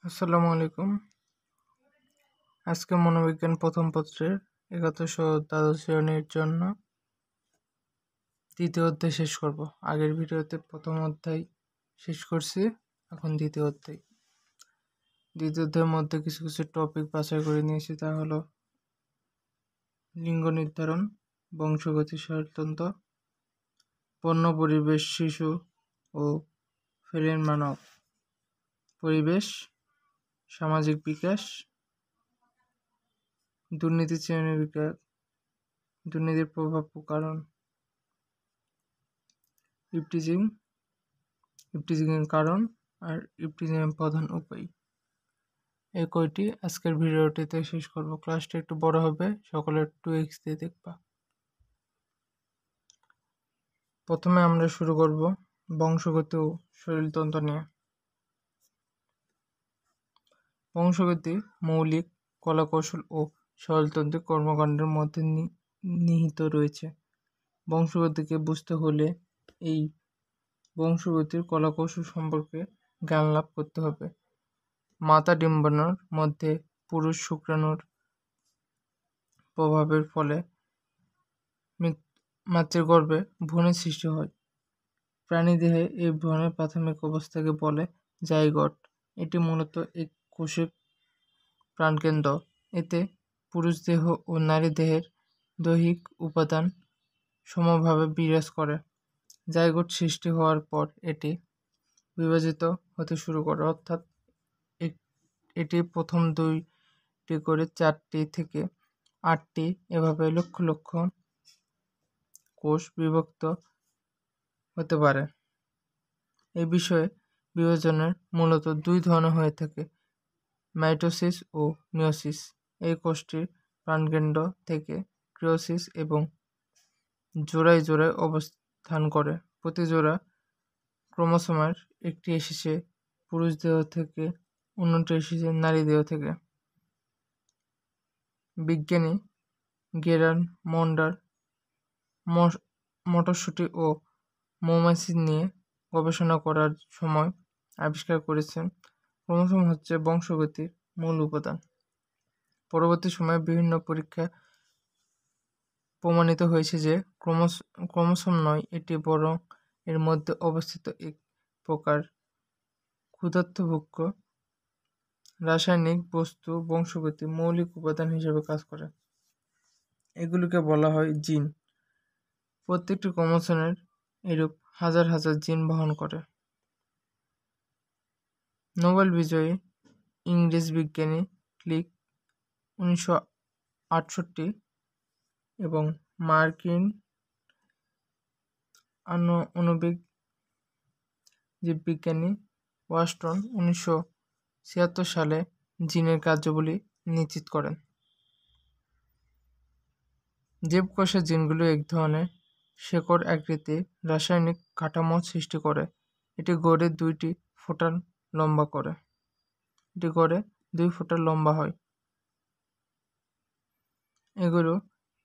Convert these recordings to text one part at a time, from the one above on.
আসসালামু আলাইকুম। আজকে মনোবিজ্ঞান প্রথম পত্রের ৭১ ও দ্বাদশ শ্রেণীর জন্য দ্বিতীয় অধ্যায় শেষ করব। আগের ভিডিওতে প্রথম অধ্যায় শেষ করছি, এখন দ্বিতীয় অধ্যায়। দ্বিতীয় অধ্যায়ের মধ্যে কিছু কিছু টপিক বাছাই করে নিয়েছি, তা হলো লিঙ্গ নির্ধারণ, বংশগতি, স্বরতন্ত্র, বন্য পরিবেশ, শিশু ও ফেলিন মানব পরিবেশ, সামাজিক বিকাশ, দুর্নীতি, শ্রেণী বিকাশ, দুর্নীতির প্রভাব ও কারণ, ইভটিজিং এর কারণ আর ইভটিজিং এর প্রধান উপায়। এই কয়টি আজকের ভিডিওটিতে শেষ করব। ক্লাসটা একটু বড় হবে, সকলে 2x দিয়ে দেখবা। প্রথমে আমরা শুরু করব বংশগতি ও শরীরতন্ত্র নিয়ে। বংশগতি মৌলিক কলাকৌশল ও শরীরতন্ত্রের কর্মকাণ্ডের মধ্যে নিহিত রয়েছে। বংশগতিকে বুঝতে হলে এই বংশগতির কলাকৌশল সম্পর্কে জ্ঞান লাভ করতে হবে। মাতা ডিম্বাণুর মধ্যে পুরুষ শুক্রাণুর প্রভাবের ফলে মাতৃগর্ভে ভ্রূণের সৃষ্টি হয়। প্রাণীদেহে এই ভ্রূণের প্রাথমিক অবস্থাকে বলে জাইগোট। এটি মূলত এক কোষিক প্রাণকেন্দ্র। এতে পুরুষ দেহ ও নারী দেহের দৈহিক উপাদান সমভাবে বিরাজ করে। জাইগোট সৃষ্টি হওয়ার পর এটি বিভাজিত হতে শুরু করে, অর্থাৎ এটি প্রথম 2টি করে 4টি থেকে 8টি এভাবে লক্ষ লক্ষ কোষ বিভক্ত হতে পারে। এই বিষয়ে বিভাজনের মূলত 2 ধরনের হয়ে থাকে, মাইটোসিস ও মিয়োসিস। এই কোষটির প্রাণকেন্দ্র থেকে ক্রিওসিস এবং জোড়ায় জোড়ায় অবস্থান করে। প্রতি জোড়া ক্রোমোসোমের একটি এসেছে পুরুষ দেহ থেকে, অন্যটি এসেছে নারী দেহ থেকে। বিজ্ঞানী গেরার্ড মন্ডার মটরশুঁটি ও মৌমাছি নিয়ে গবেষণা করার সময় আবিষ্কার করেছেন ক্রোমোসোম হচ্ছে বংশগতির মূল উপাদান। পরবর্তী সময়ে বিভিন্ন পরীক্ষা প্রমাণিত হয়েছে যে ক্রোমোসোম নয়, এটি বরং এর মধ্যে অবস্থিত এক প্রকার ক্ষুদ্রাতিভুক্ত রাসায়নিক বস্তু বংশগতির মৌলিক উপাদান হিসেবে কাজ করে। এগুলিকে বলা হয় জিন। প্রত্যেকটি ক্রোমোসোমের এরূপ হাজার হাজার জিন বহন করে। নোবেল বিজয়ী ইংরেজ বিজ্ঞানী ক্লিক 1968 এবং মার্কিন আণবিক জীববিজ্ঞানী ওয়াটসন 1976 সালে জিনের কার্যাবলী নিশ্চিত করেন। জীবকোষের জিনগুলো এক ধরনের শেকড় আকৃতির রাসায়নিক কাঠামো সৃষ্টি করে। এটি গড়ে 2 ফুট লম্বা হয়। এগুলো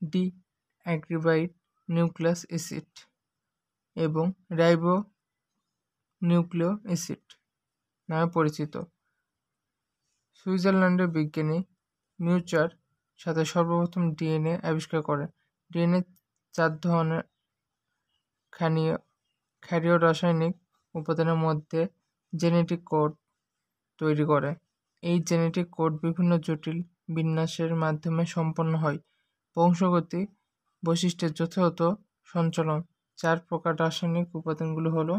ডিঅক্সিরাইবোজ নিউক্লিক অ্যাসিড এবং রাইবো নিউক্লিক অ্যাসিড নামে পরিচিত। সুইজারল্যান্ডের বিজ্ঞানী মিউচার সাথে সর্বপ্রথম ডিএনএ আবিষ্কার করেন। ডিএনএ 4 ধরনের ক্ষারীয় রাসায়নিক উপাদানের মধ্যে জেনেটিক কোড তৈরি করে। এই জেনেটিক কোড বিভিন্ন জটিল বিন্যাসের মাধ্যমে সম্পন্ন হয়। বংশগতি বৈশিষ্ট্যের যথাযথ সঞ্চালন 4 প্রকার রাসায়নিক উপাদানগুলো হলো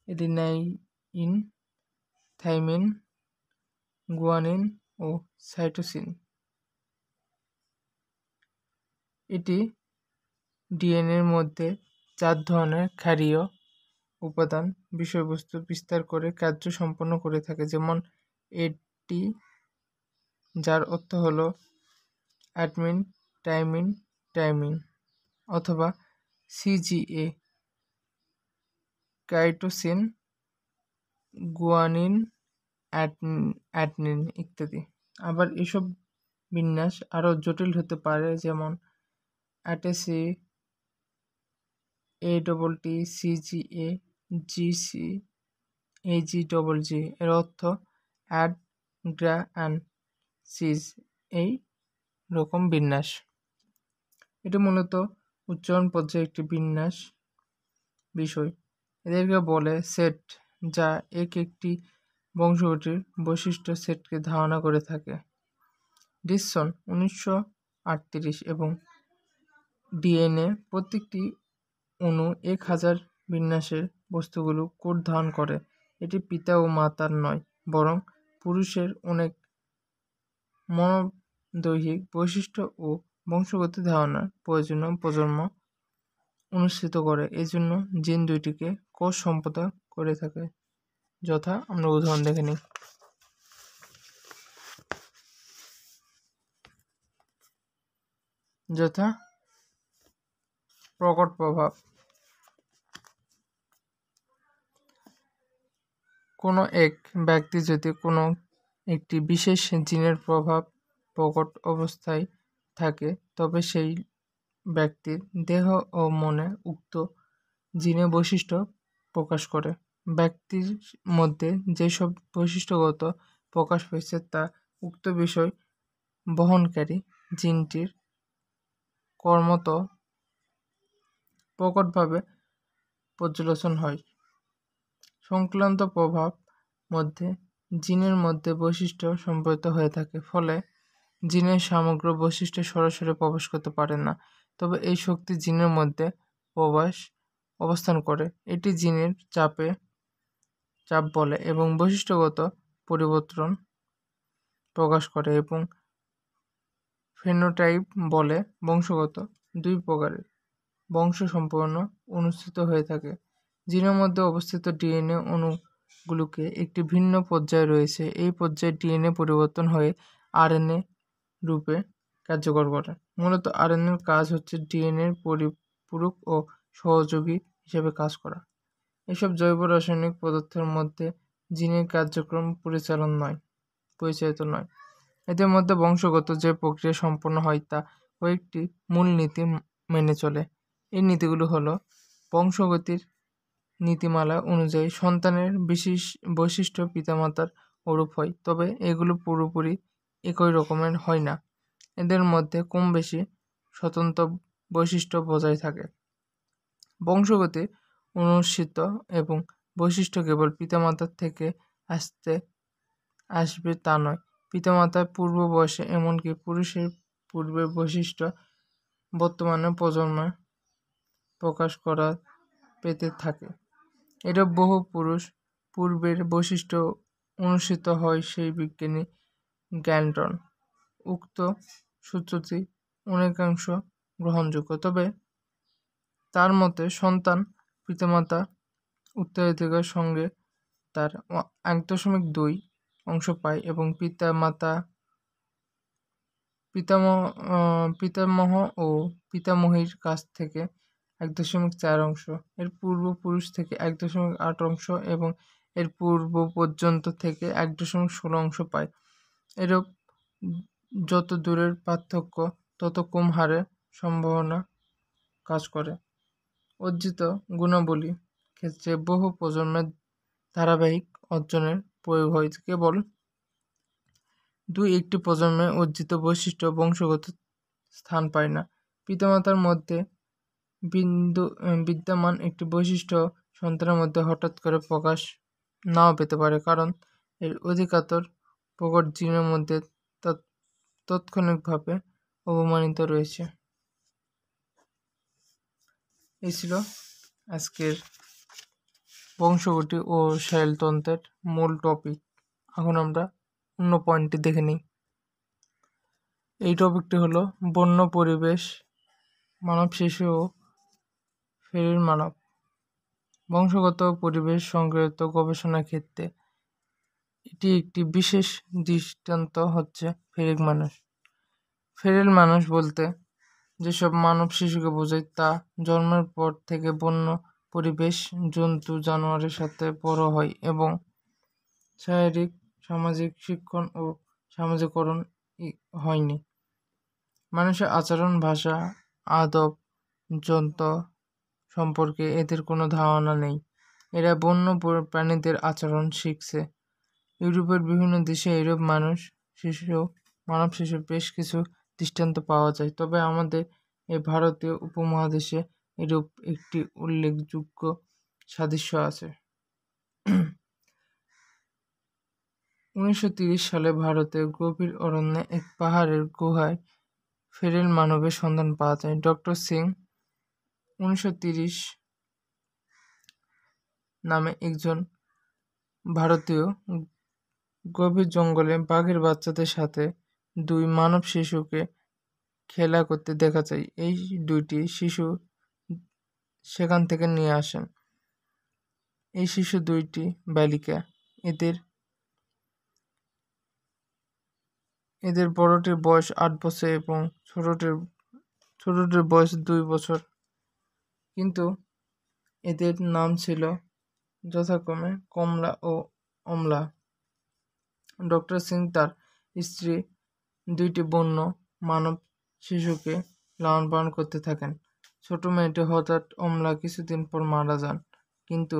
অ্যাডিনাইন, থাইমিন, গুয়ানিন ও সাইটোসিন। এটি ডিএনএর মধ্যে 4 ধরনের ক্ষারীয় উপাদান বিষয়বস্তু বিস্তার করে কার্য সম্পন্ন করে থাকে, যেমন এটি, যার অর্থ হলো অ্যাডমিন, টাইমিন, অথবা সিজিএ, কাইটোসিন, গুয়ানিন, অ্যাডেনিন ইত্যাদি। আবার এসব বিন্যাস আরও জটিল হতে পারে, যেমন অ্যাটেসি, এডবলটি, সিজিএ, জিসি, AGGG এর অর্থ অ্যাড, গ্রা অ্যান্ড সিজ, এই রকম বিন্যাস। এটি মূলত উচ্চারণ পর্যায়ে একটি বিন্যাস বিষয়। এদেরকে বলে সেট, যা একটি বংশগতির বৈশিষ্ট্য সেটকে ধারণা করে থাকে। ডিসন 1938 এবং ডিএনএ প্রত্যেকটি অণু 1000 বিন্যাসের বস্তুগুলো কোড ধারণ করে। এটি পিতা ও মাতার নয়, বরং পুরুষের অনেক মনোদৈহিক বৈশিষ্ট্য ও বংশগত ধারণার প্রয়োজনীয় প্রজন্ম অনুষ্ঠিত করে। এজন্য জিন দুইটিকে কোষ সম্পদা করে থাকে। যথা, আমরা উদাহরণ দেখে নিই। যথা, প্রকট প্রভাব। কোনো এক ব্যক্তি যদি কোনো একটি বিশেষ জিনের প্রভাব প্রকট অবস্থায় থাকে, তবে সেই ব্যক্তির দেহ ও মনে উক্ত জিনের বৈশিষ্ট্য প্রকাশ করে। ব্যক্তির মধ্যে যেসব বৈশিষ্ট্যগত প্রকাশ পেয়েছে তা উক্ত বিষয় বহনকারী জিনটির কর্মত প্রকটভাবে পর্যালোচন হয়। সংক্রান্ত প্রভাব মধ্যে জিনের মধ্যে বৈশিষ্ট্য সম্পর্কিত হয়ে থাকে, ফলে জিনের সমগ্র বৈশিষ্ট্য সরাসরি প্রবেশ করতে পারে না, তবে এই শক্তি জিনের মধ্যে অবস্থান করে। এটি জিনের চাপ বলে এবং বৈশিষ্ট্যগত পরিবর্তন প্রকাশ করে এবং ফেনোটাইপ বলে। বংশগত দুই প্রকারের বংশ সম্পূর্ণ অনুষ্ঠিত হয়ে থাকে। জিনের মধ্যে অবস্থিত ডিএনএ অণুগুলোকে একটি ভিন্ন পর্যায়ে রয়েছে। এই পর্যায়ে ডিএনএ পরিবর্তন হয়ে আরএনএ রূপে কার্যকর করে। মূলত আরএনএর কাজ হচ্ছে ডিএনএর পরিপূরক ও সহযোগী হিসেবে কাজ করা। এসব জৈব রাসায়নিক পদার্থের মধ্যে জিনের কার্যক্রম পরিচালিত নয়। এদের মধ্যে বংশগত যে প্রক্রিয়া সম্পন্ন হয় তা কয়েকটি মূল নীতি মেনে চলে। এই নীতিগুলো হলো: বংশগতির নীতিমালা অনুযায়ী সন্তানের বিশেষ বৈশিষ্ট্য পিতামাতার অনুরূপ হয়, তবে এগুলো পুরোপুরি একই রকমের হয় না। এদের মধ্যে কম বেশি স্বতন্ত্র বৈশিষ্ট্য বজায় থাকে। বংশগতি অনুসৃত এবং বৈশিষ্ট্য কেবল পিতামাতার থেকে আসবে তা নয়, পিতামাতার পূর্ব বয়সে এমনকি পুরুষের পূর্বের বৈশিষ্ট্য বর্তমানে প্রজন্মে প্রকাশ করা পেতে থাকে। এরূপ বহু পূর্বের বৈশিষ্ট্য অনুসৃত হয় সেই বিজ্ঞানী গ্যান্টন। উক্ত সূত্রটি অনেকাংশ গ্রহণযোগ্য, তবে তার মতে সন্তান পিতামাতা উত্তরাধিকার সঙ্গে তার 1.2 অংশ পায় এবং পিতামহ ও পিতামহীর কাছ থেকে 1.4 অংশ, এর পূর্বপুরুষ থেকে 1.8 অংশ এবং এর পূর্ব পর্যন্ত থেকে 1.16 অংশ পায়। এরূপ যত দূরের পার্থক্য তত কম হারে সম্ভাবনা কাজ করে। অর্জিত গুণাবলী ক্ষেত্রে বহু প্রজন্মের ধারাবাহিক অর্জনের প্রয়োগ হয়। কেবল 2-1টি প্রজন্মে অর্জিত বৈশিষ্ট্য বংশগত স্থান পায় না। পিতামাতার মধ্যে বিদ্যমান একটি বৈশিষ্ট্য সন্তানের মধ্যে হঠাৎ করে প্রকাশ নাও পেতে পারে, কারণ এর অধিকতর প্রকট জিনের মধ্যে তাৎক্ষণিকভাবে অবমানিত রয়েছে। এই ছিল আজকের বংশগতি ও শারীরতন্ত্রের মূল টপিক। এখন আমরা অন্য পয়েন্টটি দেখে নিই। এই টপিকটি হলো বন্য পরিবেশ, মানব শিশু ও ফেরির মানব। বংশগত পরিবেশ সংক্রান্ত গবেষণার ক্ষেত্রে এটি একটি বিশেষ দৃষ্টান্ত হচ্ছে ফেরিক মানুষ। ফেরিল মানুষ বলতে যেসব মানব শিশুকে বোঝায় তা জন্মের পর থেকে বন্য পরিবেশ, জন্তু জানোয়ারের সাথে বড় হয় এবং শারীরিক সামাজিক শিক্ষণ ও সামাজিকরণ হয়নি। মানুষের আচরণ, ভাষা, আদব যন্ত্র সম্পর্কে এদের কোনো ধারণা নেই। এরা বন্য প্রাণীদের আচরণ শিখছে। ইউরোপের বিভিন্ন দেশে এইরূপ মানব শিশুর বেশ কিছু দৃষ্টান্ত পাওয়া যায়, তবে আমাদের এই ভারতীয় উপমহাদেশে এরূপ একটি উল্লেখযোগ্য সাদৃশ্য আছে। 1930 সালে ভারতের গভীর অরণ্যে এক পাহাড়ের গুহায় ফেরেল মানবের সন্ধান পাওয়া যায়। ডক্টর সিং 1930 নামে একজন ভারতীয় গভীর জঙ্গলে বাঘের বাচ্চাদের সাথে দুই মানব শিশুকে খেলা করতে দেখা যায়। এই দুইটি শিশু সেখান থেকে নিয়ে আসেন। এই শিশু দুইটি বালিকা। এদের বড়টির বয়স 8 বছর এবং ছোটটির বয়স 2 বছর, কিন্তু এদের নাম ছিল যথাক্রমে কমলা ও অমলা। ডক্টর সিং তার স্ত্রী দুইটি বন্য মানব শিশুকে লালন পালন করতে থাকেন। ছোট মেয়েটি হঠাৎ অমলা কিছুদিন পর মারা যান, কিন্তু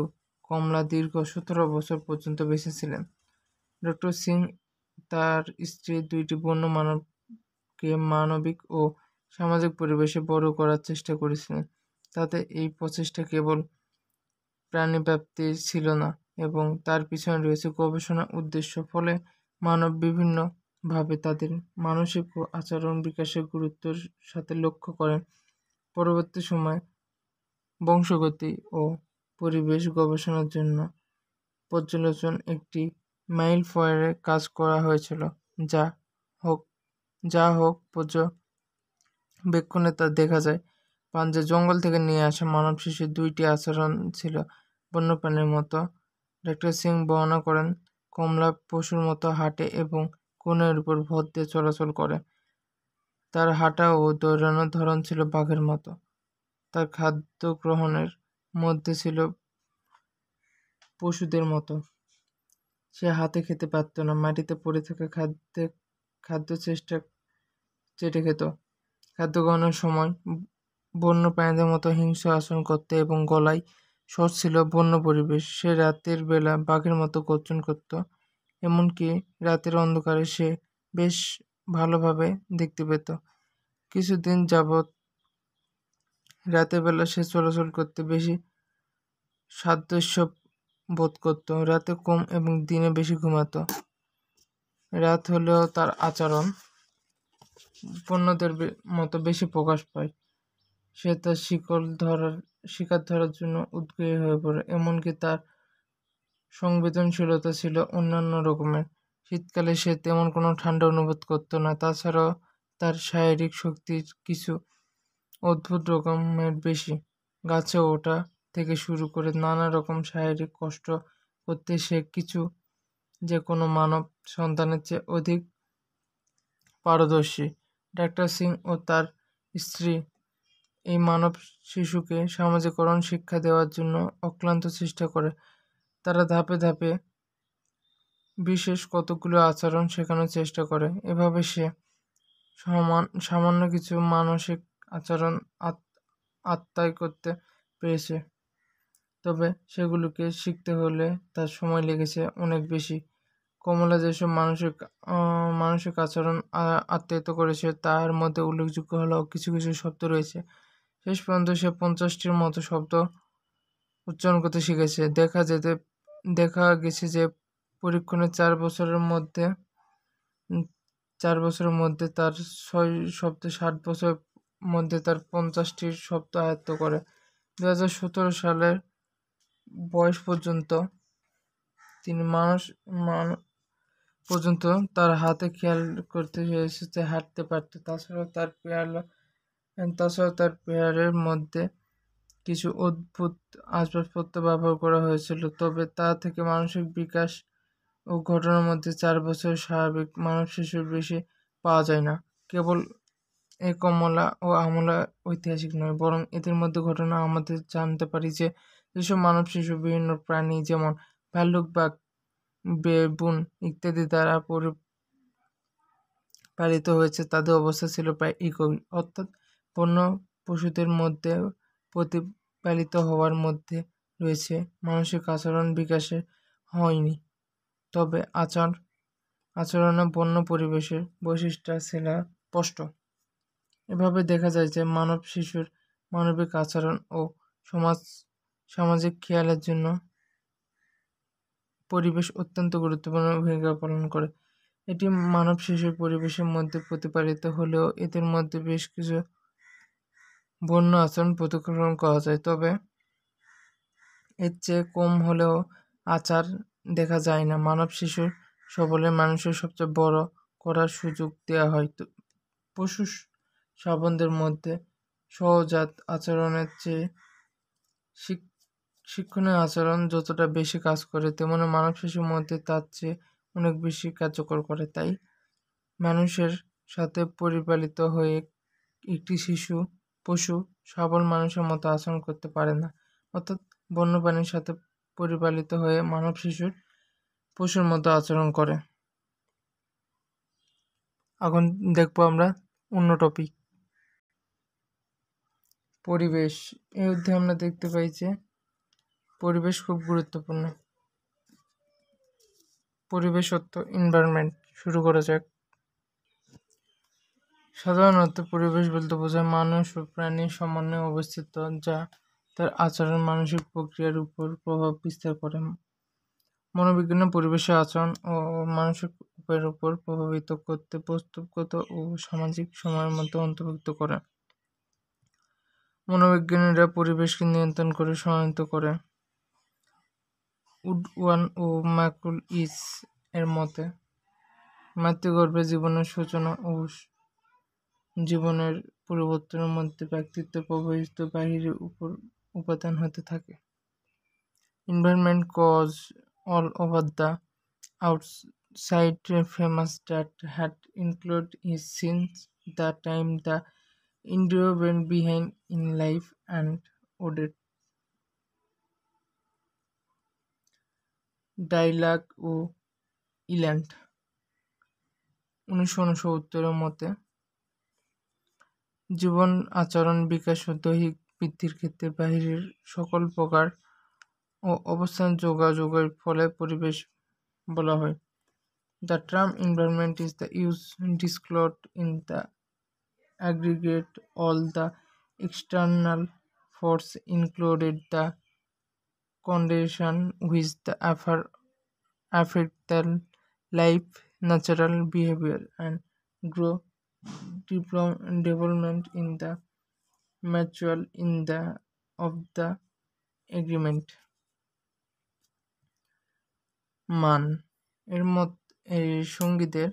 কমলা দীর্ঘ 17 বছর পর্যন্ত বেঁচে ছিলেন। ডক্টর সিং তার স্ত্রী দুইটি বন্য মানবকে মানবিক ও সামাজিক পরিবেশে বড় করার চেষ্টা করেছিলেন। তাতে এই প্রচেষ্টা কেবল প্রাণীব্যাপ্তির ছিল না, এবং তার পিছনে রয়েছে গবেষণা উদ্দেশ্য। ফলে মানব বিভিন্নভাবে তাদের মানসিক ও আচরণ বিকাশের গুরুত্বের সাথে লক্ষ্য করেন। পরবর্তী সময়ে বংশগতি ও পরিবেশ গবেষণার জন্য পর্যালোচন একটি মাইল ফলকে কাজ করা হয়েছিল, যা হোক পর্যবেক্ষণে তা দেখা যায় পাঞ্জাব জঙ্গল থেকে নিয়ে আসা মানব শিশুর দুইটি আচরণ ছিল বন্যপ্রাণীর মতো। ডক্টর সিং বর্ণনা করেন, কমলা পশুর মতো হাঁটে এবং কোণের উপর ভর দিয়ে চলাচল করে। তার হাঁটা ও দৌড়ানোর ধরন ছিল বাঘের মতো। তার খাদ্য গ্রহণের মধ্যে ছিল পশুদের মতো। সে হাতে খেতে পারত না, মাটিতে পড়ে থাকা খাদ্য চেটে খেত। খাদ্য গ্রহণের সময় বন্য প্রাণীদের মতো হিংস্র আচরণ করত এবং গলায় স্বর ছিল বন্য পরিবেশ। সে রাতের বেলা বাঘের মতো গর্জন করত, এমনকি রাতের অন্ধকারে সে বেশ ভালোভাবে দেখতে পেত। কিছুদিন যাবৎ রাতের বেলা সে চলাচল করতে বেশি সাদৃশ্য বোধ করত। রাতে কম এবং দিনে বেশি ঘুমাতো। রাত হলেও তার আচরণ বন্যদের মতো বেশি প্রকাশ পায়। সে তার শিকার ধরার জন্য উদ্গ্রী হয়ে পড়ে, এমনকি তার সংবেদনশীলতা ছিল অন্যান্য রকমের। শীতকালে সে তেমন কোনো ঠান্ডা অনুভব করত না। তাছাড়াও তার শারীরিক শক্তি কিছু অদ্ভুত রকমের বেশি। গাছে ওঠা থেকে শুরু করে নানা রকম শারীরিক কষ্ট করতে সে যে কোনো মানব সন্তানের চেয়ে অধিক পারদর্শী। ডাক্তার সিং ও তার স্ত্রী এই মানব শিশুকে সামাজিকরণ শিক্ষা দেওয়ার জন্য অক্লান্ত চেষ্টা করে। তারা ধাপে ধাপে বিশেষ কতগুলো আচরণ শেখানোর চেষ্টা করে। এভাবে সে সামান্য কিছু মানসিক আচরণ আত্মায় করতে পেরেছে, তবে সেগুলোকে শিখতে হলে তার সময় লেগেছে অনেক বেশি। কমলা যেসব মানসিক আচরণ আত্মীয়ত করেছে তার মধ্যে উল্লেখযোগ্য হলো কিছু কিছু শব্দ রয়েছে। শেষ পর্যন্ত সে 50টির মতো শব্দ উচ্চারণ করতে শিখেছে। দেখা গেছে যে পরীক্ষণে 4 বছরের মধ্যে তার 6 শব্দে 60 বছরের মধ্যে তার 50টি শব্দ আয়ত্ত করে। 2017 সালের বয়স পর্যন্ত তিনি পর্যন্ত তার হাতে খেয়াল করতে এসেছে, হাঁটতে পারত। তাছাড়াও তার পেয়ারের মধ্যে কিছু অদ্ভুত আসবাবপত্র ব্যবহার করা হয়েছিল, তবে তা থেকে মানসিক বিকাশ ও ঘটনার মধ্যে 4 বছরের স্বাভাবিক মানব শিশুর বেশি পাওয়া যায় না। কেবল এই কমলা ও আমলা ঐতিহাসিক নয়, বরং এদের মধ্যে ঘটনা আমাদের জানতে পারি যে যেসব মানব শিশু বিভিন্ন প্রাণী যেমন ভাল্লুক, বাঘ, বেবুন ইত্যাদি দ্বারা পালিত হয়েছে তাদের অবস্থা ছিল প্রায় একই, অর্থাৎ বন্য পশুদের মধ্যে প্রতিপালিত হওয়ার মধ্যে রয়েছে, মানসিক আচরণ বিকাশে হয়নি। তবে আচরণে বন্য পরিবেশের বৈশিষ্ট্য ছিল স্পষ্ট। এভাবে দেখা যায় যে শিশুর মানবিক আচরণ ও সামাজিক খেয়ালের জন্য পরিবেশ অত্যন্ত গুরুত্বপূর্ণ ভূমিকা পালন করে। এটি মানব শিশুর পরিবেশের মধ্যে প্রতিপালিত হলেও এদের মধ্যে বেশ কিছু বন্য আচরণ প্রতিফলন করা যায়, তবে এর চেয়ে কম হলেও আচার দেখা যায় না। মানব শিশুর সবলে মানুষের সবচেয়ে বড় করার সুযোগ দেওয়া হয়। পশু শাবকদের মধ্যে সহজাত আচরণের চেয়ে শিক্ষণীয় আচরণ যতটা বেশি কাজ করে, তেমনি মানব শিশুর মধ্যে তার চেয়ে অনেক বেশি কার্যকর করে। তাই মানুষের সাথে পরিপালিত হয়ে একটি পশু সবল মানুষের মতো আচরণ করতে পারে না। অর্থাৎ বন্যপ্রাণীর সাথে পরিপালিত হয়ে মানব শিশুর পশুর মতো আচরণ করে। এখন দেখবো আমরা অন্য টপিক, পরিবেশ। এই অধ্যায়ে আমরা দেখতে পাই যে পরিবেশ খুব গুরুত্বপূর্ণ। পরিবেশ তত্ত্ব, এনভায়রনমেন্ট। শুরু করা যাক। সাধারণত পরিবেশ বলতে বোঝায় মানুষ ও প্রাণীর সমন্বয়ে অবস্থিত, যা তার আচরণ মানসিক প্রক্রিয়ার উপর প্রভাব বিস্তার করে। মনোবিজ্ঞানের পরিবেশের আচরণ ও মানসিক উপায়ের উপর প্রভাবিত করতে বস্তুগত ও সামাজিক সময়ের মধ্যে অন্তর্ভুক্ত করে। মনোবিজ্ঞানীরা পরিবেশকে নিয়ন্ত্রণ করে সহায়তা করে। উডওয়ান ও ম্যাকুল-ইস এর মতে মাতৃগর্ভে জীবনের সূচনা ও জীবনের পরিবর্তনের মধ্যে ব্যক্তিত্ব প্রভাবিত বাহিরের উপাদান হতে থাকে। Environment cause all over the outside famous that had included is since the time the India went behind in life and ordered. ডাইলাগ ও ইল্যান্ড 1969 মতে জীবন আচরণ বিকাশ ও দৈহিক বৃদ্ধির ক্ষেত্রে বাহিরের সকল প্রকার ও অবস্থান যোগাযোগের ফলে পরিবেশ বলা হয়। The term environment is the use disclosed in the aggregate all the external force included the condition which the affect the life, natural behavior and growth development in the mutual in the of the agreement. মান এর মত এই সঙ্গীতের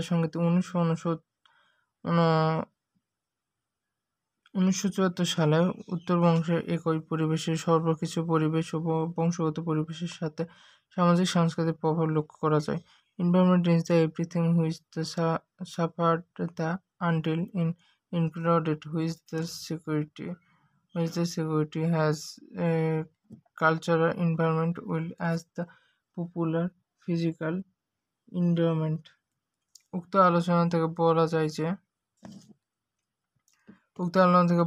সঙ্গীত 1974 সালে উত্তর বংশের একই পরিবেশের সর্বকিছু পরিবেশ ও বংশগত পরিবেশের সাথে সামাজিক সাংস্কৃতিক প্রভাব লক্ষ্য করা যায়। Environment is the everything which the suffered the until included which the security has a cultural environment will as the popular physical environment. উক্ত আলোচনা থেকে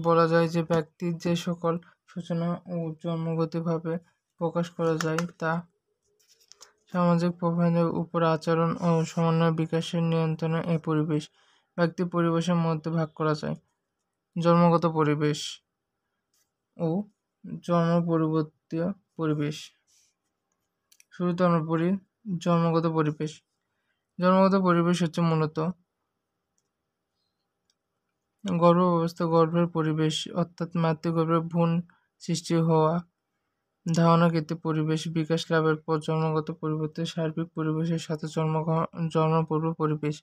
বলা যায় যে ব্যক্তির যে সকল সূচনা ও জন্মগতভাবে প্রকাশ করা যায় তা সামাজিক প্রভাবের উপর আচরণ ও সমন্বয় বিকাশের নিয়ন্ত্রণে এই পরিবেশ ব্যক্তি পরিবেশের মধ্যে ভাগ করা যায়। জন্মগত পরিবেশ ও জন্ম পরিবর্তীয় পরিবেশ। শুরুতে আমরা পড়ি জন্মগত পরিবেশ। জন্মগত পরিবেশ হচ্ছে মূলত গর্ভাবস্থা, গর্ভের পরিবেশ অর্থাৎ মাতৃগর্ভে ভ্রূণ সৃষ্টি হওয়া, ধারণাকৃত পরিবেশ, বিকাশ লাভের পর জন্মগত পরিবর্তে সার্বিক পরিবেশের সাথে জন্মপূর্ব পরিবেশ।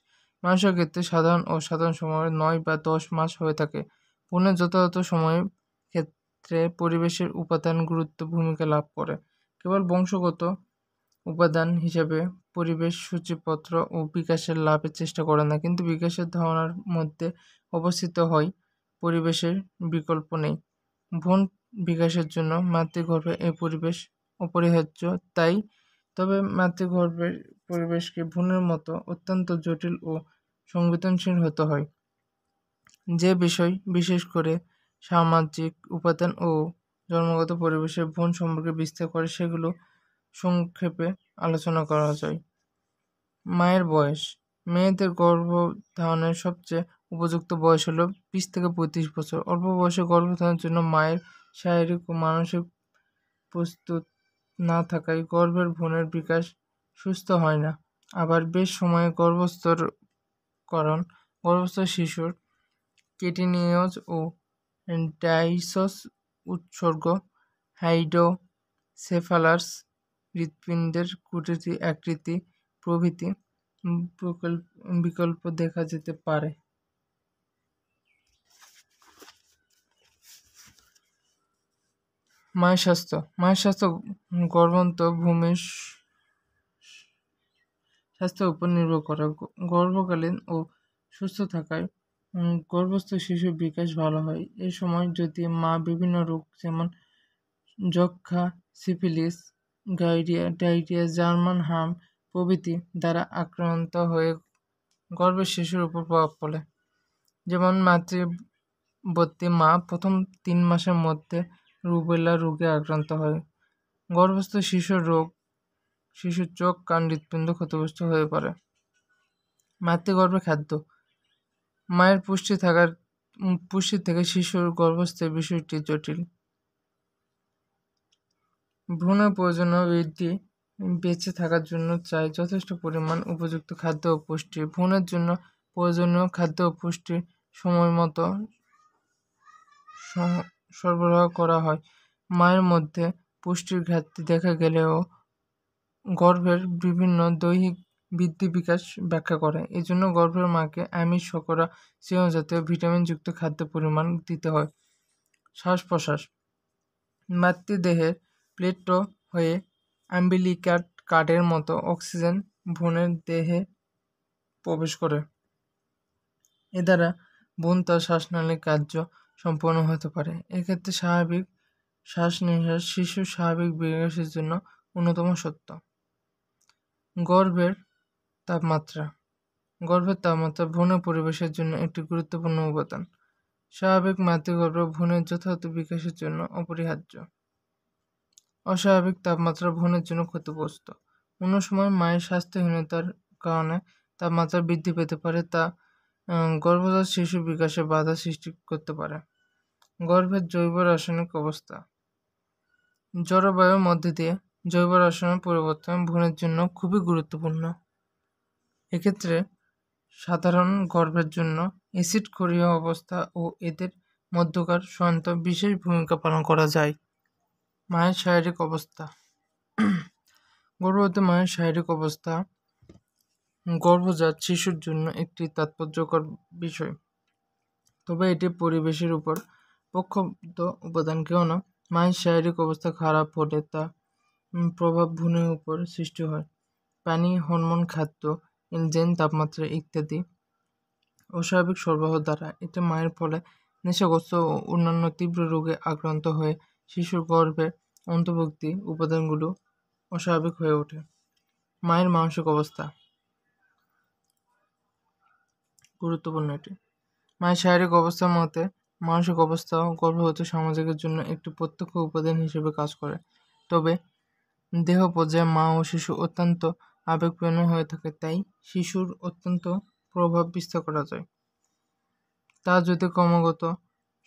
মানুষের ক্ষেত্রে সাধারণ সময়ে 9 বা 10 মাস হয়ে থাকে। ভ্রূণের যথাযথ সময়ের ক্ষেত্রে পরিবেশের উপাদান গুরুত্ব ভূমিকা লাভ করে। কেবল বংশগত উপাদান হিসেবে পরিবেশ সূচিপত্র ও বিকাশের লাভের চেষ্টা করে না, কিন্তু বিকাশের ধারণার মধ্যে অবস্থিত হয়। পরিবেশের বিকল্প নেই। ভ্রূণ বিকাশের জন্য মাতৃগর্ভে এই পরিবেশ অপরিহার্য। তবে মাতৃগর্ভের পরিবেশকে ভ্রূণের মতো অত্যন্ত জটিল ও সংবেদনশীল হতে হয়। যে বিষয় বিশেষ করে সামাজিক উপাদান ও জন্মগত পরিবেশে ভ্রূণ সম্পর্কে বিস্তার করে সেগুলো সংক্ষেপে আলোচনা করা যায়। মায়ের বয়স। মেয়েদের গর্ভধারণের সবচেয়ে উপযুক্ত বয়স হলো 20 থেকে 35 বছর। অল্প বয়সে গর্ভধারণের জন্য মায়ের শারীরিক ও মানসিক প্রস্তুত না থাকায় গর্ভের ভ্রূণের বিকাশ সুস্থ হয় না। আবার বেশ সময়ে গর্ভস্থ শিশুর কেটিনিয়জ ও ডাইসস উৎসর্গ, হাইড্রোসেফালাস, হৃৎপিণ্ডের আকৃতি প্রভৃতি বিকল্প দেখা যেতে পারে। মায়ের স্বাস্থ্য গর্ভস্থ ভূমির স্বাস্থ্যের উপর নির্ভর করে। গর্ভকালীন ও সুস্থ থাকায় গর্ভস্থ শিশুর বিকাশ ভালো হয়। এ সময় যদি মা বিভিন্ন রোগ যেমন যক্ষ্মা, সিফিলিস, ডায়রিয়া, জার্মান হার্ম প্রভৃতি দ্বারা আক্রান্ত হয়ে গর্ভের শিশুর উপর প্রভাব পড়ে। যেমন মাতৃবর্তী মা প্রথম 3 মাসের মধ্যে রুবেলা রোগে আক্রান্ত হয়। গর্ভস্থ শিশুর চোখ, কান, হৃৎপিণ্ড ক্ষতিগ্রস্ত হয়ে পড়ে। মাতৃগর্ভে খাদ্য। মায়ের পুষ্টি থেকে শিশুর গর্ভস্থের বিষয়টি জটিল। ভ্রূণের প্রয়োজনীয় বৃদ্ধি বেঁচে থাকার জন্য চাই যথেষ্ট পরিমাণ উপযুক্ত খাদ্য ও পুষ্টি। ভ্রূণের জন্য প্রয়োজনীয় খাদ্য ও পুষ্টি সময়মতো সরবরাহ করা হয়। মায়ের মধ্যে পুষ্টির ঘাটতি দেখা গেলেও গর্ভের বিভিন্ন দৈহিক বৃদ্ধি বিকাশ ব্যাখ্যা করে। এজন্য গর্ভের মাকে আমিষ, শর্করা, স্নেহজাতীয় ভিটামিনযুক্ত খাদ্য পরিমাণ দিতে হয়। শ্বাস প্রশ্বাস। মাতৃদেহের প্লেট হয়ে আম্বিলিকাল কার্ডের মতো অক্সিজেন ভ্রূণের দেহে প্রবেশ করে। এ দ্বারা ভ্রূণ তার শ্বাসনালীর কার্য সম্পন্ন হতে পারে। এক্ষেত্রে স্বাভাবিক শ্বাস নিঃশ্বাস শিশুর স্বাভাবিক বিকাশের জন্য অন্যতম সত্য। গর্ভের তাপমাত্রা ভ্রূণের পরিবেশের জন্য একটি গুরুত্বপূর্ণ উপাদান। স্বাভাবিক মাতৃগর্ভ ভ্রূণের যথাযথ বিকাশের জন্য অপরিহার্য। অস্বাভাবিক তাপমাত্রা ভ্রূণের জন্য ক্ষতিগ্রস্ত। অন্য সময় মায়ের স্বাস্থ্যহীনতার কারণে তাপমাত্রা বৃদ্ধি পেতে পারে, তা গর্ভজাত শিশুর বিকাশে বাধা সৃষ্টি করতে পারে। গর্ভের জৈব রাসায়নিক অবস্থা। জলবায়ুর মধ্যে দিয়ে জৈব রাসায়নিক পরিবর্তন ভ্রূণের জন্য খুবই গুরুত্বপূর্ণ। এক্ষেত্রে সাধারণ গর্ভের জন্য অ্যাসিড ক্ষারীয় অবস্থা ও এদের মধ্যকার সঞ্চালন বিশেষ ভূমিকা পালন করা যায়। মায়ের শারীরিক অবস্থা। গর্ভবতী মায়ের শারীরিক অবস্থা গর্ভজাত শিশুর জন্য একটি তাৎপর্যকর বিষয়, তবে এটি পরিবেশের উপর পক্ষপাত উপাদান। কেননা মায়ের শারীরিক অবস্থা খারাপ হলে তা প্রভাব ভ্রূণের উপর সৃষ্টি হয়। পানি, হরমোন, খাদ্য, এনজাইম, তাপমাত্রা ইত্যাদি অস্বাভাবিক সরবরাহ দ্বারা এতে মায়ের ফলে নেশাগ্রস্ত ও অন্যান্য তীব্র রোগে আক্রান্ত হয়ে শিশুর গর্ভের অন্তর্বর্তী উপাদানগুলো অস্বাভাবিক হয়ে ওঠে। মায়ের মানসিক অবস্থা গুরুত্বপূর্ণ। এটি মায়ের শারীরিক অবস্থার মতে মানসিক অবস্থাও গর্ভবতী সমাজের জন্য একটি প্রত্যক্ষ উপাদান হিসেবে কাজ করে। তবে দেহ পর্যায়ে মা ও শিশু অত্যন্ত আবেগপ্রবণ হয়ে থাকে, তাই শিশুর অত্যন্ত প্রভাব বিস্তার করা যায়। তা যদি ক্রমাগত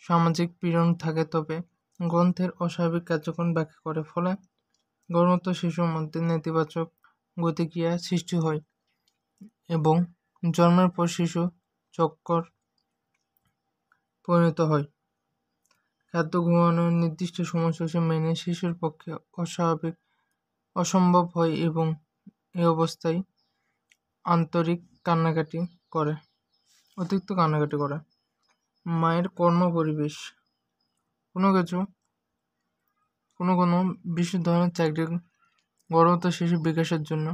সামাজিক পীড়ন থাকে তবে গ্রন্থের অস্বাভাবিক কার্যক্রম ব্যাখ্যা করে, ফলে গর্ভস্থ শিশুর মধ্যে নেতিবাচক প্রতিক্রিয়া সৃষ্টি হয় এবং জন্মের পর শিশু চক্কর পরিণত হয়। খাদ্য, ঘুমানো, নির্দিষ্ট সময়সূচি মেনে শিশুর পক্ষে অসম্ভব হয় এবং এই অবস্থায় অতিরিক্ত কান্নাকাটি করে। মায়ের কর্ম পরিবেশ। কোনো বিশেষ ধরনের চাকরি গর্ভবতী শিশুর বিকাশের জন্য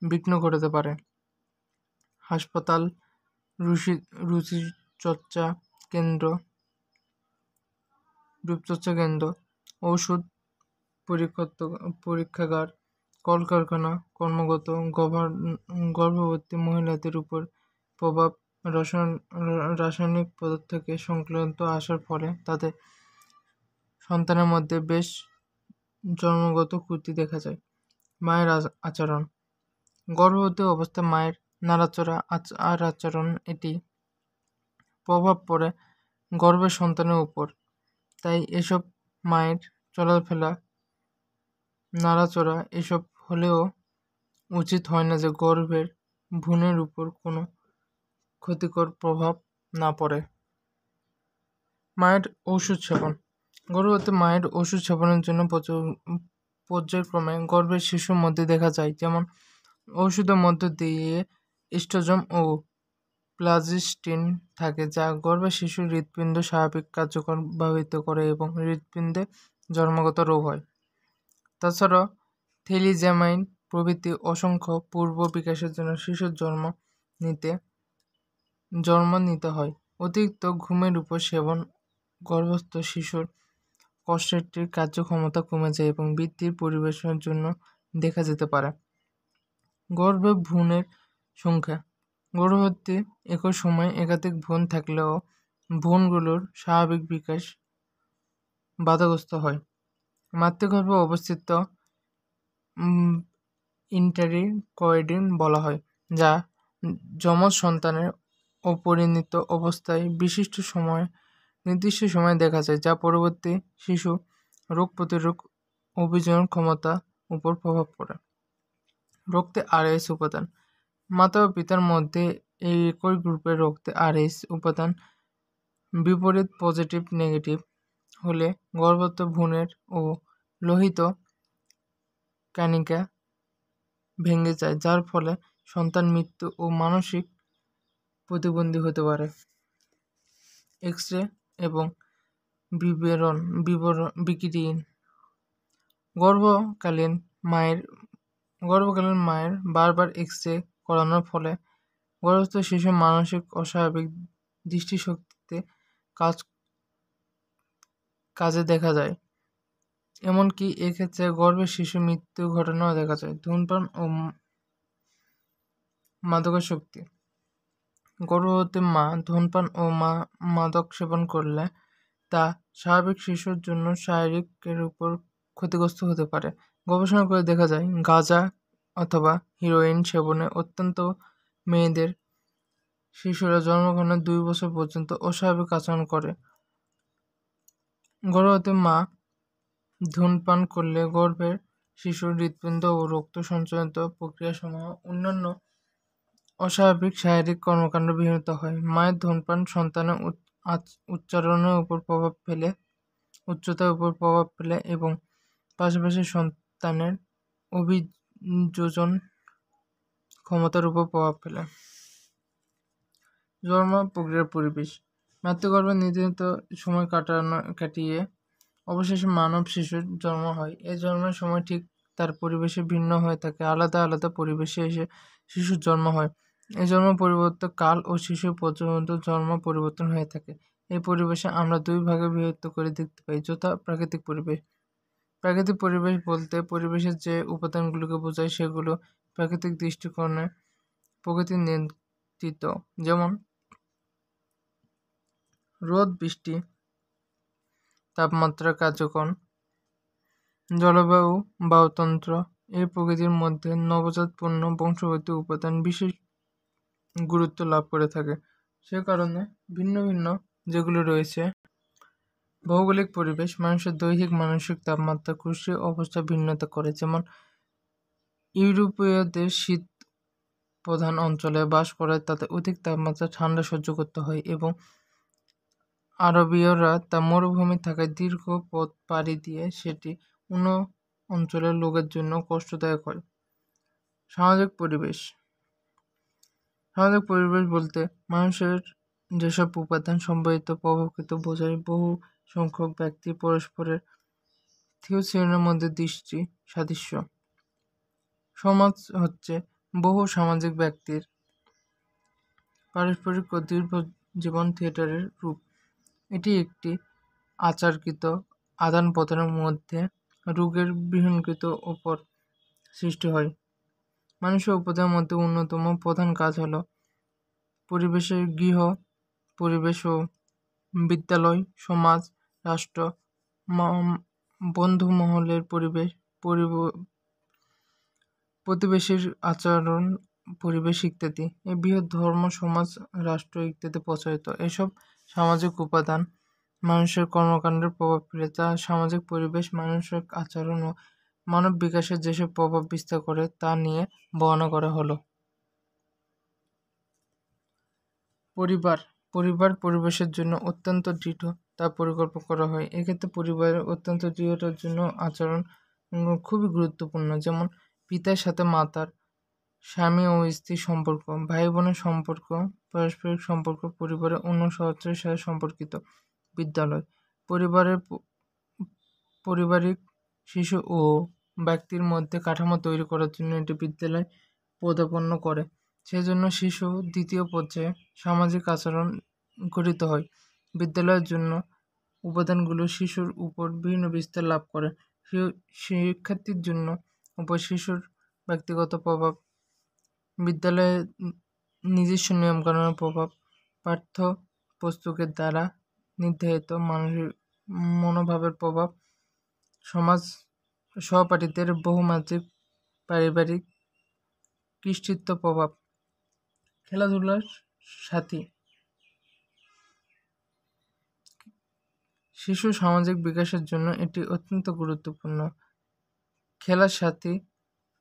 বিঘ্ন ঘটাতে পারে। হাসপাতাল, রূপচর্চা কেন্দ্র, ঔষধ পরীক্ষাগার, কলকারখানা কর্মরত গর্ভবতী মহিলাদের উপর প্রভাব রাসায়নিক পদার্থকে সংক্রান্ত আসার ফলে তাদের সন্তানের মধ্যে বেশ জন্মগত ত্রুটি দেখা যায়। মায়ের আচরণ। গর্ভবতী অবস্থায় মায়ের নাড়াচড়া আর আচরণ এটি প্রভাব পড়ে গর্ভের সন্তানের উপর। তাই এসব মায়ের চলাফেরা, নাড়াচড়া এসব হলেও উচিত হয় না যে গর্ভের ভ্রূণের উপর কোনো ক্ষতিকর প্রভাব না পড়ে। মায়ের ওষুধ সেবন। গর্ভবতী মায়ের ওষুধ সেবনের জন্য পর্যায়ক্রমে গর্ভের শিশুর মধ্যে দেখা যায়। যেমন ওষুধের মধ্য দিয়ে ইস্ট্রোজেন ও প্লাজিস্টিন থাকে, যা গর্ভের শিশুর হৃৎপিণ্ড স্বাভাবিক কার্যকর প্রভাবিত করে এবং হৃৎপিণ্ডে জন্মগত রোগ হয়। তাছাড়া থেলিজামাইন প্রভৃতি অসংখ্য পূর্ব বিকাশের জন্য শিশুর জন্ম নিতে হয়। অতিরিক্ত ঘুমের উপর সেবন গর্ভস্থ শিশুর কোষ্ঠীর কার্যক্ষমতা কমে যায় এবং বৃদ্ধির পরিবেশের জন্য দেখা যেতে পারে। গর্ভে ভ্রূণের সংখ্যা। গর্ভবতী একই সময়ে একাধিক ভ্রূণ থাকলেও ভ্রূণগুলোর স্বাভাবিক বিকাশ বাধাগ্রস্ত হয়। মাতৃগর্ভে অবস্থিত ইন্টারিকয়েডিন বলা হয়, যা যমজ সন্তানের অপরিণত অবস্থায় নির্দিষ্ট সময়ে দেখা যায়, যা পরবর্তী শিশু রোগ প্রতিরোধ অভিযোজন ক্ষমতা উপর প্রভাব পড়ে। রক্তে আরএইচ উপাদান। মাতা ও পিতার মধ্যে এই একই গ্রুপের রক্তে আরএইচ উপাদান বিপরীত পজিটিভ নেগেটিভ হলে গর্ভস্থ ভ্রূণের ও লোহিত কণিকা ভেঙে যায়, যার ফলে সন্তান মৃত্যু ও মানসিক প্রতিবন্ধী হতে পারে। এক্স রে এবং বিকিরণ। গর্ভকালীন মায়ের বারবার এক্স রে করানোর ফলে গর্ভস্থ শিশুর মানসিক অস্বাভাবিক দৃষ্টিশক্তিতে কাজে দেখা যায়। এমনকি এক্ষেত্রে গর্ভের শিশু মৃত্যু ঘটনাও দেখা যায়। ধূমপান ও মাদকাসক্তি। গর্ভবতী মা ধূমপান ও মাদক সেবন করলে তা স্বাভাবিক শিশুর জন্য শারীরিকের উপর ক্ষতিগ্রস্ত হতে পারে। গবেষণা করে দেখা যায়, গাঁজা অথবা হেরোইন সেবনে অত্যন্ত মেয়েদের শিশুরা জন্মগ্রহণের 2 বছর পর্যন্ত অস্বাভাবিক আচরণ করে। গর্ভবতী মা ধূমপান করলে গর্ভের শিশুর হৃৎপিণ্ড ও রক্ত সঞ্চালিত প্রক্রিয়াসমূহ অন্যান্য অস্বাভাবিক শারীরিক কর্মকাণ্ড বিঘ্নিত হয়। মায়ের ধূমপান সন্তানের উচ্চারণের উপর প্রভাব ফেলে, উচ্চতার উপর প্রভাব ফেলে এবং পাশাপাশি সন্তানের অভিযোজন ক্ষমতার উপর প্রভাব ফেলে। জন্ম প্রক্রিয়ার পরিবেশ। মাতৃগর্ভে নির্ধারিত সময় কাটিয়ে অবশেষে মানব শিশুর জন্ম হয়। এই জন্মের সময় ঠিক তার পরিবেশে ভিন্ন হয়ে থাকে। আলাদা আলাদা পরিবেশে এসে শিশুর জন্ম হয়। এই জন্ম পরিবর্তন কাল ও শিশু পর্যন্ত জন্ম পরিবর্তন হয়ে থাকে। এই পরিবেশে আমরা 2 ভাগে বিভক্ত করে দেখতে পাই, যথা প্রাকৃতিক পরিবেশ। প্রাকৃতিক পরিবেশ বলতে পরিবেশের যে উপাদানগুলোকে বোঝায় সেগুলো প্রাকৃতিক দৃষ্টিকোণে প্রকৃতি নিয়ন্ত্রিত, যেমন রোদ, বৃষ্টি, তাপমাত্রা, কার্যকর জলবায়ু, বায়ুতন্ত্র। এই প্রকৃতির মধ্যে নবজাত পূর্ণ বংশগতি উপাদান বিশেষ গুরুত্ব লাভ করে থাকে। সে কারণে ভিন্ন ভিন্ন যেগুলো রয়েছে। ভৌগোলিক পরিবেশ মানুষের দৈহিক মানসিক তাপমাত্রা কৃষি অবস্থা ভিন্নতা করে। যেমন ইউরোপীয়দের শীত প্রধান অঞ্চলে বাস করায় তাদের অধিক তাপমাত্রা ঠান্ডা সহ্য করতে হয় এবং আরবীয়রা তা মরুভূমি থাকায় দীর্ঘ পথ পাড়ি দিয়ে সেটি অন্য অঞ্চলের লোকের জন্য কষ্টদায়ক হয়। সামাজিক পরিবেশ বলতে মানুষের যেসব উপাদান সম্বলিত প্রভাবকে বোঝায়। বহু সংখ্যক ব্যক্তি পরস্পরের থিওসিনের মধ্যে দৃষ্টি সাদৃশ্য। সমাজ হচ্ছে বহু সামাজিক ব্যক্তির পারস্পরিক ও দীর্ঘ জীবন থিয়েটারের রূপ। এটি একটি আচারকৃত আদান প্রদানের মধ্যে রোগের বিহীনকৃত উপর সৃষ্টি হয়। মানুষের উপাদানের মধ্যে অন্যতম প্রধান কাজ হল পরিবেশের গৃহ পরিবেশ ও বিদ্যালয়, সমাজ, রাষ্ট্র বন্ধু মহলের প্রতিবেশীর আচরণ, পরিবেশ ইত্যাদি। এই বৃহৎ ধর্ম, সমাজ, রাষ্ট্র ইত্যাদি প্রচলিত। এসব সামাজিক উপাদান মানুষের কর্মকাণ্ডের প্রভাব ফেলে। তা সামাজিক পরিবেশ মানুষের আচরণ ও মানব বিকাশে যেসব প্রভাব বিস্তার করে তা নিয়ে বর্ণনা করা হলো। পরিবার পরিবেশের জন্য অত্যন্ত দৃঢ় তা পরিকল্পনা করা হয়। এক্ষেত্রে পরিবারের অত্যন্ত দৃঢ়তার জন্য আচরণ খুবই গুরুত্বপূর্ণ। যেমন পিতার সাথে মাতার, স্বামী ও স্ত্রীর সম্পর্ক, ভাই বোনের সম্পর্ক, পারস্পরিক সম্পর্ক, পরিবারের অন্য সদস্যের সাথে সম্পর্কিত। বিদ্যালয় পারিবারিক শিশু ও ব্যক্তির মধ্যে কাঠামো তৈরি করার জন্য এটি বিদ্যালয় পদার্পণ করে। সেজন্য শিশু দ্বিতীয় পর্যায়ে সামাজিক আচরণ গঠিত হয়। বিদ্যালয়ের জন্য উপাদানগুলো শিশুর উপর বিভিন্ন বিস্তার লাভ করে। শিক্ষার্থীর জন্য উপর শিশুর ব্যক্তিগত প্রভাব, বিদ্যালয়ের নিজস্ব নিয়মকানুনের প্রভাব, পাঠ্যপুস্তকের দ্বারা নির্ধারিত মানসিক মনোভাবের প্রভাব, সমাজ সহপাঠীদের বহুমাত্রিক পারিবারিক কৃষ্টিত্ব প্রভাব। খেলাধুলার সাথী শিশু সামাজিক বিকাশের জন্য এটি অত্যন্ত গুরুত্বপূর্ণ। খেলার সাথী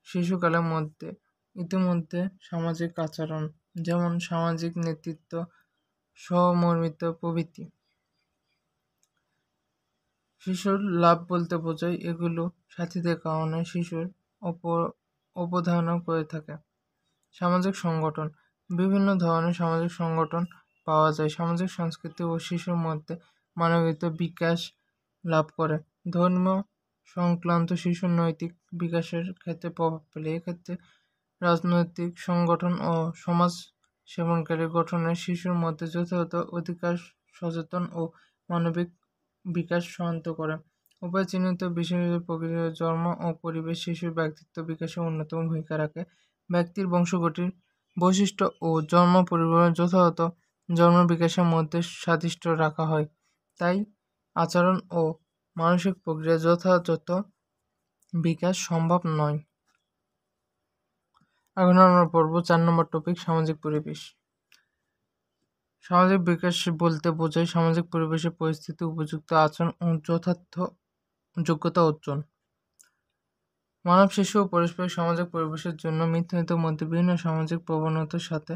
শিশুকালের মধ্যে ইতিমধ্যে সামাজিক আচরণ, যেমন সামাজিক নেতৃত্ব, সহমর্মিতা প্রভৃতি। শিশুর লাভ বলতে বোঝায় এগুলো সাথীদের কারণে শিশুর অবধারণা করে থাকে। সামাজিক সংগঠন, বিভিন্ন ধরনের সামাজিক সংগঠন পাওয়া যায়। সামাজিক সংস্কৃতি ও শিশুর মধ্যে মানবিকতার বিকাশ লাভ করে। ধর্মীয় সংক্রান্ত শিশুর নৈতিক বিকাশের ক্ষেত্রে প্রভাব ফেলে। এক্ষেত্রে রাজনৈতিক সংগঠন ও সমাজ সেবনকারী গঠনে শিশুর মধ্যে যথাযথ অধিকার সচেতন ও মানবিক বিকাশ সহায়তা করে। উভয় চিহ্নিত বিষয়ের প্রকৃতির জন্ম ও পরিবেশ শিশুর ব্যক্তিত্ব বিকাশে অন্যতম ভূমিকা রাখে। ব্যক্তির বংশগতির বৈশিষ্ট্য ও জন্ম পরিবারের যথাযথ জন্ম বিকাশের মধ্যে সাদৃশ্য রাখা হয়। তাই আচরণ ও মানসিক প্রক্রিয়া যথাযথ বিকাশ সম্ভব নয়। এখন আমরা পড়ব 4 নম্বর টপিক, সামাজিক পরিবেশ। সামাজিক বিকাশ বলতে বোঝায় সামাজিক পরিবেশের পরিস্থিতি, উপযুক্ত আচরণ ও যথার্থ যোগ্যতা অর্জন। মানব, শিশু ও পারস্পরিক সামাজিক পরিবেশের জন্য মৃত্যুর মধ্যে বিভিন্ন সামাজিক প্রবণতার সাথে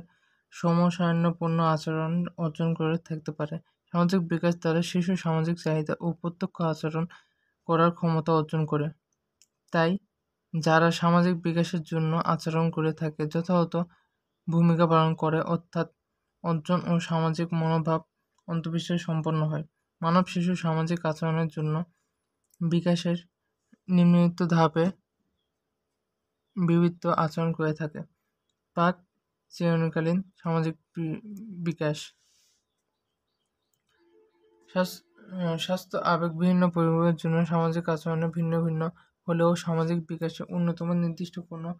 সমসাময়িকপূর্ণ আচরণ অর্জন করে থাকতে পারে। সামাজিক বিকাশ দ্বারা শিশু সামাজিক চাহিদা ও প্রত্যক্ষ আচরণ করার ক্ষমতা অর্জন করে। তাই যারা সামাজিক বিকাশের জন্য আচরণ করে থাকে যথাযথ ভূমিকা পালন করে, অর্থাৎ অর্জন ও সামাজিক মনোভাব অন্তর্বিশ্বাস সম্পন্ন হয়। মানব শিশু সামাজিক আচরণের জন্য বিকাশের নিম্নলিখিত ধাপে বিবিধ আচরণ করে থাকে। প্রাক চিরকালীন সামাজিক বিকাশ। স্বাস্থ্য আবেগ বিভিন্ন পরিবারের জন্য সামাজিক আচরণে ভিন্ন ভিন্ন হলেও সামাজিক বিকাশে অন্যতম নির্দিষ্ট কোনো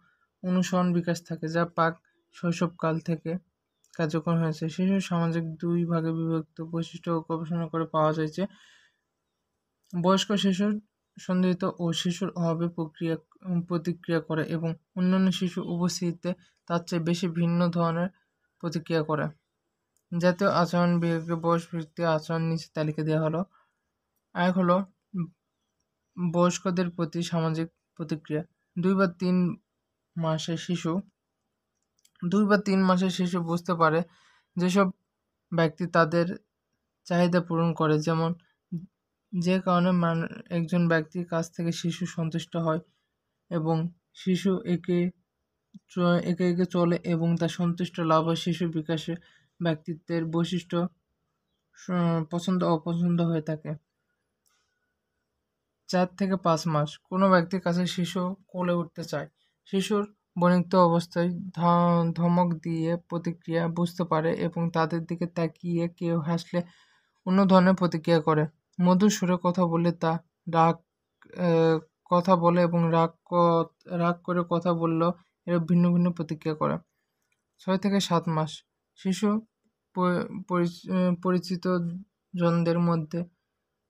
অনুসরণ বিকাশ থাকে, যা প্রাক শৈশবকাল থেকে কার্যক্রম হয়েছে। শিশুর সামাজিক 2 ভাগে বিভক্ত বৈশিষ্ট্য গবেষণা করে পাওয়া যায় যে বয়স্ক শিশুর সন্দিগ্ধ ও শিশুর অভাবে প্রতিক্রিয়া করে এবং অন্যান্য শিশু উপস্থিতিতে তার চেয়ে বেশি ভিন্ন ধরনের প্রতিক্রিয়া করে। জাতীয় আচরণ বিভাগে বয়সভিত্তিক আচরণ নিচে তালিকা দেওয়া হলো। এক হলো বয়স্কদের প্রতি সামাজিক প্রতিক্রিয়া। 2 বা 3 মাসের শিশু বুঝতে পারে যেসব ব্যক্তি তাদের চাহিদা পূরণ করে, যেমন যে কারণে একজন ব্যক্তির কাছ থেকে শিশু সন্তুষ্ট হয় এবং শিশু একে একে চলে এবং তার সন্তুষ্ট লাভ হয়। শিশুর বিকাশে ব্যক্তিত্বের বৈশিষ্ট্য পছন্দ অপছন্দ হয়ে থাকে। 4 থেকে 5 মাস কোনো ব্যক্তির কাছে শিশু কোলে উঠতে চায়। শিশুর বনিক্ত অবস্থায় ধমক দিয়ে প্রতিক্রিয়া বুঝতে পারে এবং তাদের দিকে তাকিয়ে কেউ হাসলে অন্য ধরনের প্রতিক্রিয়া করে। মধুর সুরে কথা বলে কথা বলে এবং রাগ করে কথা বললেও এরা ভিন্ন ভিন্ন প্রতিক্রিয়া করে। 6 থেকে 7 মাস শিশু পরিচিত জনদের মধ্যে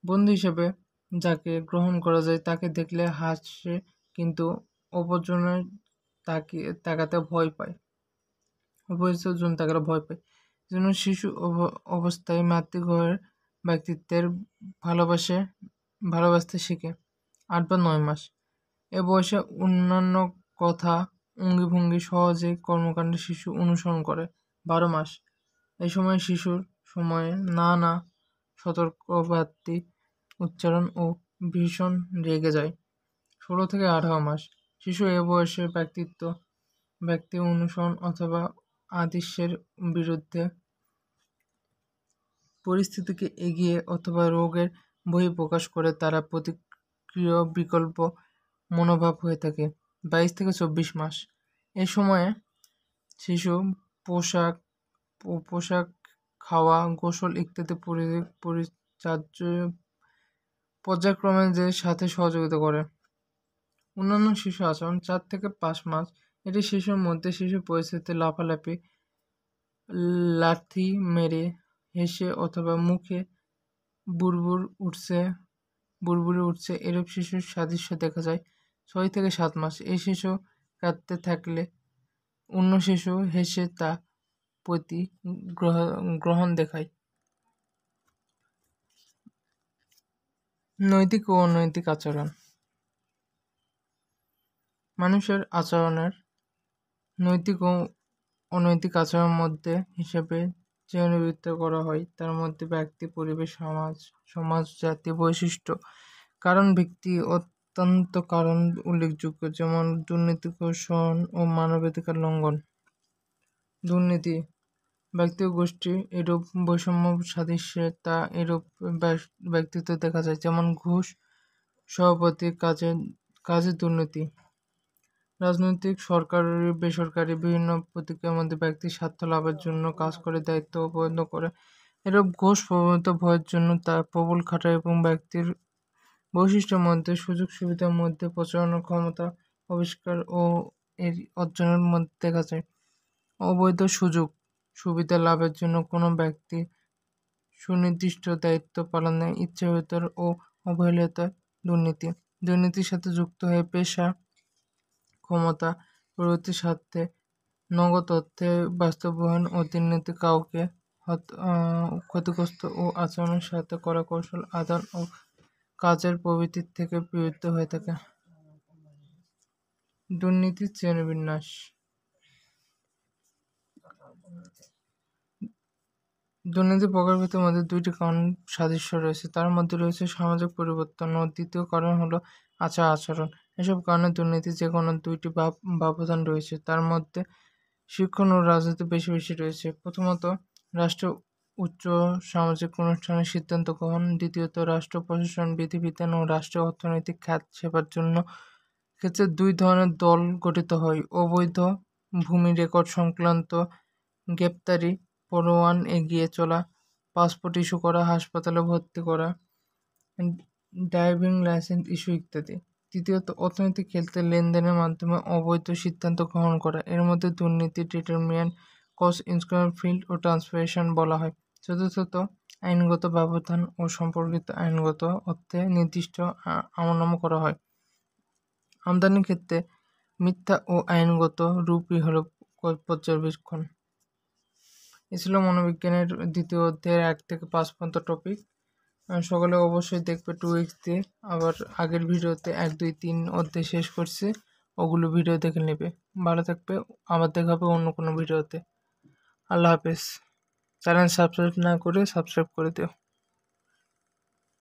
বন্ধু হিসেবে যাকে গ্রহণ করা যায় তাকে দেখলে হাসে, কিন্তু অপরজনের তাকাতে ভয় পায়। অপরিচিত জন তাকে ভয় পায়। যেন শিশু অবস্থায় মাতৃগৃহের ব্যক্তিত্বের ভালোবাসতে শিখে 8 বা 9 মাস। এ বয়সে অন্যান্য কথা, অঙ্গিভঙ্গি, সহজে কর্মকাণ্ডে শিশু অনুসরণ করে। 12 মাস। এই সময় শিশুর সময়ে নানা সতর্কবার্তা উচ্চারণ ও ভীষণ রেগে যায়। 16 থেকে 18 মাস। শিশু এ বয়সে ব্যক্তি অনুসরণ অথবা আদেশের বিরুদ্ধে পরিস্থিতিকে এগিয়ে অথবা রোগের বহিঃপ্রকাশ করে, তারা প্রতিক্রিয়া বিকল্প মনোভাব হয়ে থাকে। 22 থেকে 24 মাস। এ সময়ে শিশু পোশাক, খাওয়া, গোসল ইত্যাদি পর্যায়ক্রমে সাথে সহযোগিতা করে। অন্যান্য শিশু আচরণ 4 থেকে 5 মাস। এটি শিশুর মধ্যে শিশু পরিস্থিতি লাফালাফি, লাথি মেরে, হেসে অথবা মুখে বুড়বুড়ি উঠছে এরূপ শিশুর সাদৃশ্য দেখা যায়। 6 থেকে 7 মাস। এই শিশু কাঁদতে থাকলে অন্য শিশু হেসে তা প্রতি গ্রহণ দেখায়। নৈতিক ও অনৈতিক আচরণ। মানুষের আচরণের নৈতিক ও অনৈতিক আচরণের মধ্যে হিসেবে যে বিভক্ত করা হয় তার মধ্যে ব্যক্তি, পরিবেশ, সমাজ, জাতি, বৈশিষ্ট্য, কারণ, ব্যক্তি, অত্যন্ত কারণ উল্লেখযোগ্য, যেমন দুর্নীতি, শোষণ ও মানবাধিকার লঙ্ঘন। দুর্নীতি। ব্যক্তি ও গোষ্ঠী এরূপ বৈষম্য সাদৃশ্যে তা এরূপ ব্যক্তিত্ব দেখা যায়, যেমন ঘুষ, সভাপতি কাজে দুর্নীতি। রাজনৈতিক, সরকারি, বেসরকারি বিভিন্ন প্রতিক্রিয়ার মধ্যে ব্যক্তি স্বার্থ লাভের জন্য কাজ করে দায়িত্ব অবহেলা করে। এরূপ ঘোষ প্রবণতা ভয়ের জন্য তার প্রবল খাটায় এবং ব্যক্তির বৈশিষ্ট্যের মধ্যে সুযোগ সুবিধার মধ্যে প্রচারণার ক্ষমতা আবিষ্কার ও এর অর্জনের মধ্যে দেখা যায়। অবৈধ সুযোগ সুবিধা লাভের জন্য কোনো ব্যক্তি সুনির্দিষ্ট দায়িত্ব পালনে ইচ্ছাকৃত ও অবহেলিত দুর্নীতি। দুর্নীতির সাথে যুক্ত হয়ে পেশা, ক্ষমতা প্রভৃতির স্বার্থে নগদ অর্থে বাস্তবায়ন ও দুর্নীতি কাউকে ক্ষতিগ্রস্ত ও আচরণের সাথে করা কৌশল আদান ও কাজের প্রবৃত্তির থেকে বিরুদ্ধ হয়ে থাকে। দুর্নীতির শ্রেণীবিন্যাস। দুর্নীতির প্রকারভেদের মধ্যে 2টি কারণ সাদৃশ্য রয়েছে। তার মধ্যে রয়েছে সামাজিক পরিবর্তন ও দ্বিতীয় কারণ হলো আচার-আচরণ। এসব কারণে দুর্নীতির যে কোনো 2টি ব্যবধান রয়েছে। তার মধ্যে শিক্ষণ ও রাজনীতি বেশি রয়েছে। প্রথমত, রাষ্ট্র উচ্চ সামাজিক অনুষ্ঠানের সিদ্ধান্ত গ্রহণ। দ্বিতীয়ত, রাষ্ট্র প্রশাসন, বিধিবিধান ও রাষ্ট্রীয় অর্থনৈতিক খাত সেবার জন্য ক্ষেত্রে 2 ধরনের দল গঠিত হয়: অবৈধ ভূমি রেকর্ড সংক্রান্ত গ্রেপ্তারি পরোয়ান এগিয়ে চলা, পাসপোর্ট ইস্যু করা, হাসপাতালে ভর্তি করা, ড্রাইভিং লাইসেন্স ইস্যু ইত্যাদি। তৃতীয়ত, অর্থনৈতিক ক্ষেত্রে লেনদেনের মাধ্যমে অবৈধ সিদ্ধান্ত গ্রহণ করা। এর মধ্যে দুর্নীতি ডিটারমিনেন্ট কস্ট, ইনকাম ফিল্ড ও ট্রান্সফারেশন বলা হয়। চতুর্থত, আইনগত ব্যবধান ও সম্পর্কিত আইনগত অর্থে নির্দিষ্ট আমলনামা করা হয়। আমদানির ক্ষেত্রে মিথ্যা ও আইনগত রূপই হল পর্যবেক্ষণ। এ ছিল মনোবিজ্ঞানের দ্বিতীয় অধ্যায়ের 1 থেকে 5 পর্যন্ত টপিক। সকলে অবশ্যই দেখবে 2 weeks দিয়ে। আবার আগের ভিডিওতে 1, 2, 3 অধ্যায় শেষ করছি, ওগুলো ভিডিও দেখে নেবে। ভালো থাকবে। আবার দেখা হবে অন্য কোনো ভিডিওতে। আল্লাহ হাফেজ। চ্যানেল সাবস্ক্রাইব না করে সাবস্ক্রাইব করে দিও।